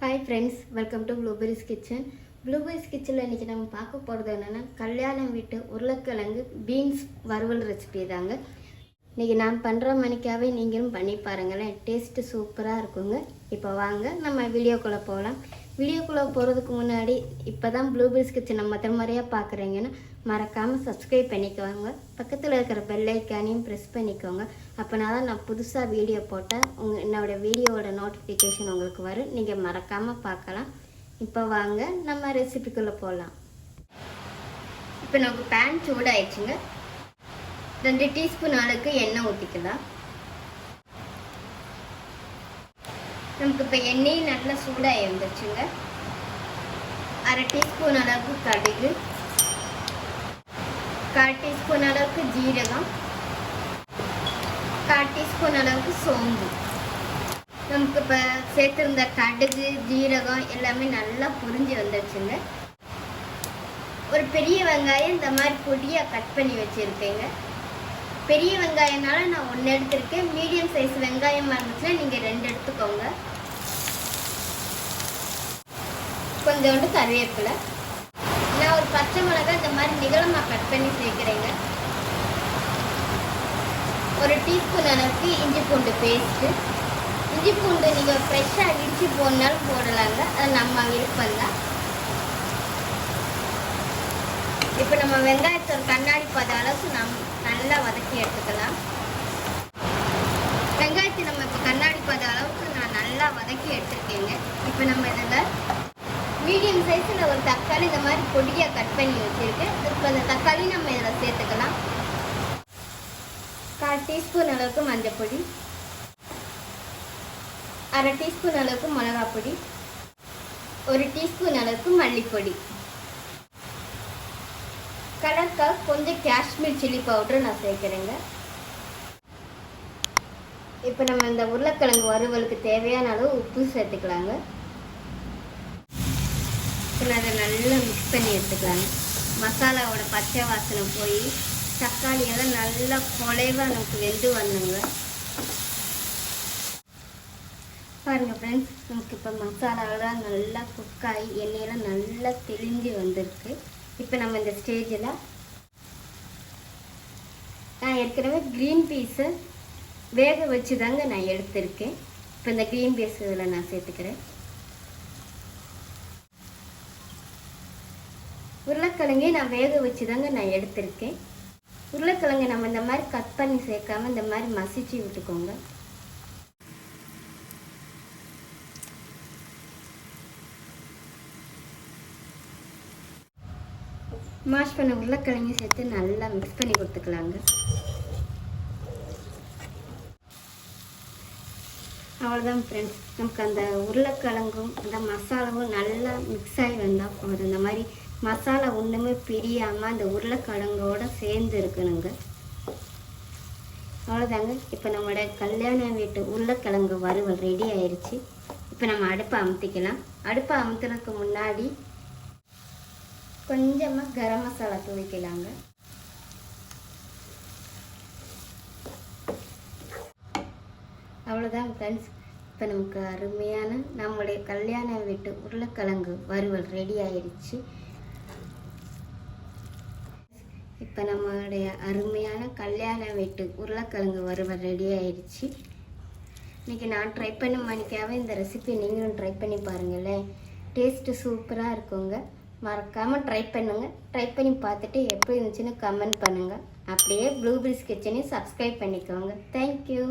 Hi friends, welcome to blueberries kitchen. Blueberries கிச்சனில் இன்றைக்கி நம்ம பார்க்க போகிறது என்னென்னா கல்யாணம் வீட்டு உருளைக்கிழங்கு பீன்ஸ் வறுவல் ரெசிபி தாங்க. இன்றைக்கி நான் பண்ணுற மணிக்காகவே நீங்களும் பண்ணி பாருங்களேன், டேஸ்ட்டு சூப்பராக இருக்குங்க. இப்போ வாங்க நம்ம வீடியோக்குள்ளே போகலாம். வீடியோக்குள்ளே போகிறதுக்கு முன்னாடி இப்போ தான் ப்ளூபெரிஸ் கிச்சனை முதல் முறையாக பார்க்குறீங்கன்னா மறக்காமல் சப்ஸ்கிரைப் பண்ணிக்கோங்க. பக்கத்தில் இருக்கிற பெல் ஐக்கானையும் ப்ரெஸ் பண்ணிக்கோங்க. அப்போனா தான் நான் புதுசாக வீடியோ போட்டால் என்னோடய வீடியோவோட நோட்டிஃபிகேஷன் உங்களுக்கு வரும், நீங்கள் மறக்காமல் பார்க்கலாம். இப்போ வாங்க நம்ம ரெசிபிக்குள்ளே போகலாம். இப்போ நமக்கு பேன் சூடாயிடுச்சுங்க. 2 டீஸ்பூன் அளவுக்கு எண்ணெய் ஊற்றிக்கலாம். நமக்கு இப்போ எண்ணெய் நல்லா சூடாகி வந்துச்சுங்க. 1/2 டீஸ்பூன் அளவுக்கு கடுகு, 1/4 டீஸ்பூன் அளவுக்கு ஜீரகம், 1/4 டீஸ்பூன் அளவுக்கு சோம்பு. நமக்கு இப்போ சேர்த்துருந்த கடுகு ஜீரகம் எல்லாமே நல்லா புரிஞ்சு வந்துடுச்சுங்க. ஒரு பெரிய வெங்காயம் இந்த மாதிரி பொடியாக கட் பண்ணி வச்சுருக்கேங்க. பெரிய வெங்காயம்னால நான் 1 எடுத்திருக்கேன். மீடியம் சைஸ் வெங்காயமாக இருந்துச்சுன்னா நீங்கள் 2 எடுத்துக்கோங்க. கொஞ்சோண்டு கருவேப்பிலை, நான் ஒரு பச்சை மிளகாய் இந்த மாதிரி நிகழமாக கட் பண்ணி சேர்க்குறேங்க. 1 டீஸ்பூன் அளவுக்கு இஞ்சி பூண்டு பேஸ்ட்டு. இஞ்சி பூண்டு நீங்கள் ஃப்ரெஷ்ஷாக இடித்து போடனாலும் போடலாங்க, அது நம்ம விருப்பம் தான். இப்போ நம்ம வெங்காயத்தை ஒரு கண்ணாடி பத அளவுக்கு நல்லா வதக்கி எடுத்துக்கலாம். வெங்காயத்தை நம்ம இப்போ கண்ணாடி பத அளவுக்கு நான் நல்லா வதக்கி எடுத்துருக்கேங்க. இப்போ நம்ம இதில் மீடியம் சைஸில் ஒரு தக்காளி இந்த மாதிரி பொடியாக கட் பண்ணி வச்சுருக்கேன். இப்போ அந்த தக்காளி நம்ம இதில் சேர்த்துக்கலாம். 1/4 டீஸ்பூன் அளவுக்கு மஞ்சள் பொடி, 1/2 டீஸ்பூன் அளவுக்கு மிளகாய் பொடி, 1 டீஸ்பூன் அளவுக்கு மல்லிப்பொடி. கலருக்காக கொஞ்சம் காஷ்மீர் சில்லி பவுடர் நான் சேர்க்குறேங்க. இப்போ நம்ம இந்த உருளைக்கிழங்கு வறுவலுக்கு தேவையான அளவு உப்பு சேர்த்துக்கலாங்க. இப்போ அதை நல்லா மிக்ஸ் பண்ணி எடுத்துக்கலாங்க. மசாலாவோட பச்சை வாசனை போய் தக்காளியெல்லாம் நல்லா குலைவாக நமக்கு வெந்து வரணுங்க. பாருங்கள் ஃப்ரெண்ட்ஸ், நமக்கு இப்போ மசாலாவெல்லாம் நல்லா குக்காகி எண்ணெயெல்லாம் நல்லா தெளிஞ்சு வந்திருக்கு. இப்போ நம்ம இந்த ஸ்டேஜில் நான் ஏற்கனவே க்ரீன் பீஸை வேக வச்சு தாங்க நான் எடுத்திருக்கேன். இப்போ இந்த க்ரீன் பீஸ் இதில் நான் சேர்த்துக்கிறேன். உருளைக்கிழங்கே நான் வேக வச்சு தாங்க நான் எடுத்திருக்கேன். உருளைக்கிழங்கை நம்ம இந்த மாதிரி கட் பண்ணி சேர்க்காம இந்த மாதிரி மசிச்சு விட்டுக்கோங்க. மாஷ் பண்ண உருளைக்கிழங்கு சேர்த்து நல்லா மிக்ஸ் பண்ணி கொடுத்துக்கலாங்க. அவ்வளோதான் ஃப்ரெண்ட்ஸ், நமக்கு அந்த உருளைக்கிழங்கும் அந்த மசாலாவும் நல்லா மிக்ஸ் ஆகி வந்தால் போதும். இந்த மாதிரி மசாலா ஒன்றுமே பிரியாமல் அந்த உருளைக்கிழங்கோடு சேர்ந்து இருக்கணுங்க. அவ்வளோதாங்க, இப்போ நம்மளோட கல்யாண வீட்டு உருளைக்கிழங்கு வறுவல் ரெடி ஆயிடுச்சு. இப்போ நம்ம அடுப்பை அமுத்திக்கலாம். அடுப்பை அமுத்துறதுக்கு முன்னாடி கொஞ்சமாக கரம் மசாலா தூவிக்கலாங்க. அவ்வளோதான் ஃப்ரெண்ட்ஸ், இப்போ நமக்கு அருமையான நம்முடைய கல்யாண வீட்டு உருளைக்கிழங்கு வறுவல் ரெடி ஆயிடுச்சு. இப்போ நம்மளுடைய அருமையான கல்யாண வீட்டு உருளைக்கிழங்கு வறுவல் ரெடி ஆயிடுச்சு. இன்றைக்கி நான் ட்ரை பண்ண மணிக்காகவே இந்த ரெசிபி நீங்களும் ட்ரை பண்ணி பாருங்களேன், டேஸ்ட்டு சூப்பராக இருக்குங்க. மறக்காமல் ட்ரை பண்ணுங்கள். ட்ரை பண்ணி பார்த்துட்டு எப்படி இருந்துச்சுன்னு கமெண்ட் பண்ணுங்கள். அப்படியே ப்ளூபெரிஸ் கிச்சனையும் சப்ஸ்கிரைப் பண்ணிக்கோங்க. தேங்க்யூ.